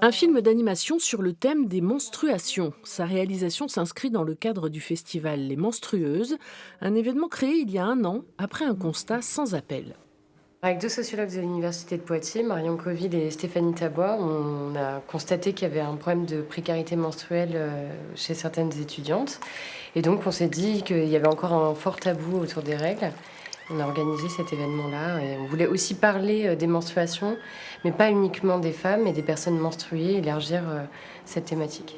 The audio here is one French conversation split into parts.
Un film d'animation sur le thème des menstruations. Sa réalisation s'inscrit dans le cadre du festival Les Menstrueuses, un événement créé il y a 1 an après un constat sans appel. Avec 2 sociologues de l'université de Poitiers, Marion Coville et Stéphanie Tabois, on a constaté qu'il y avait un problème de précarité menstruelle chez certaines étudiantes. Et donc on s'est dit qu'il y avait encore un fort tabou autour des règles. On a organisé cet événement-là et on voulait aussi parler des menstruations, mais pas uniquement des femmes et des personnes menstruées, élargir cette thématique.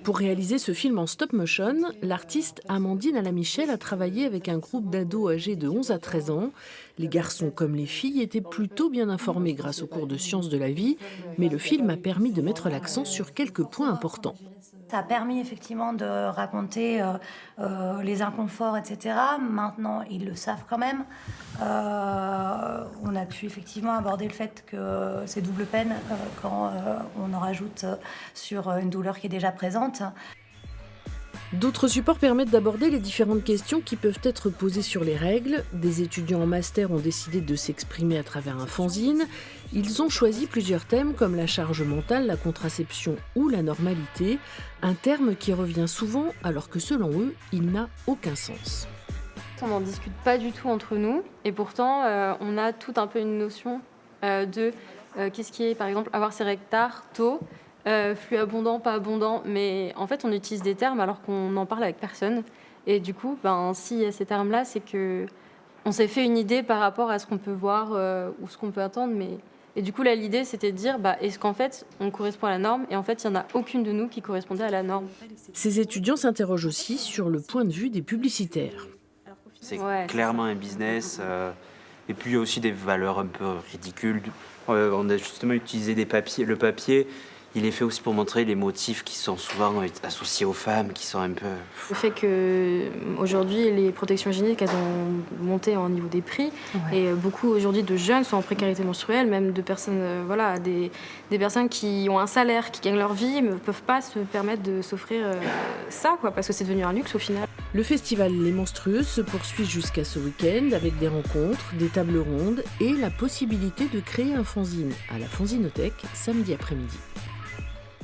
Pour réaliser ce film en stop-motion, l'artiste Amandine Alamichel a travaillé avec un groupe d'ados âgés de 11 à 13 ans. Les garçons comme les filles étaient plutôt bien informés grâce aux cours de sciences de la vie, mais le film a permis de mettre l'accent sur quelques points importants. Ça a permis effectivement de raconter les inconforts, etc. Maintenant, ils le savent quand même. On a pu effectivement aborder le fait que c'est double peine quand on en rajoute sur une douleur qui est déjà présente. D'autres supports permettent d'aborder les différentes questions qui peuvent être posées sur les règles. Des étudiants en master ont décidé de s'exprimer à travers un fanzine. Ils ont choisi plusieurs thèmes comme la charge mentale, la contraception ou la normalité, un terme qui revient souvent alors que selon eux, il n'a aucun sens. On n'en discute pas du tout entre nous et pourtant on a tout un peu une notion de qu'est-ce qui est par exemple avoir ses règles tard, tôt, flux abondant, pas abondant, mais en fait on utilise des termes alors qu'on n'en parle avec personne et du coup s'il y a ces termes-là c'est que on s'est fait une idée par rapport à ce qu'on peut voir ou ce qu'on peut attendre, mais et du coup là l'idée c'était de dire est-ce qu'en fait on correspond à la norme et en fait il n'y en a aucune de nous qui correspondait à la norme. Ces étudiants s'interrogent aussi sur le point de vue des publicitaires. C'est Ouais, clairement un business. Et puis il y a aussi des valeurs un peu ridicules. On a justement utilisé le papier. Il est fait aussi pour montrer les motifs qui sont souvent associés aux femmes, qui sont un peu... Le fait qu'aujourd'hui, les protections hygiéniques, elles ont monté au niveau des prix. Ouais. Et beaucoup aujourd'hui de jeunes sont en précarité menstruelle, même de personnes, des personnes qui ont un salaire, qui gagnent leur vie, ne peuvent pas se permettre de s'offrir ça, parce que c'est devenu un luxe au final. Le festival Les Menstrueuses se poursuit jusqu'à ce week-end avec des rencontres, des tables rondes et la possibilité de créer un fanzine à la Fanzinothèque samedi après-midi.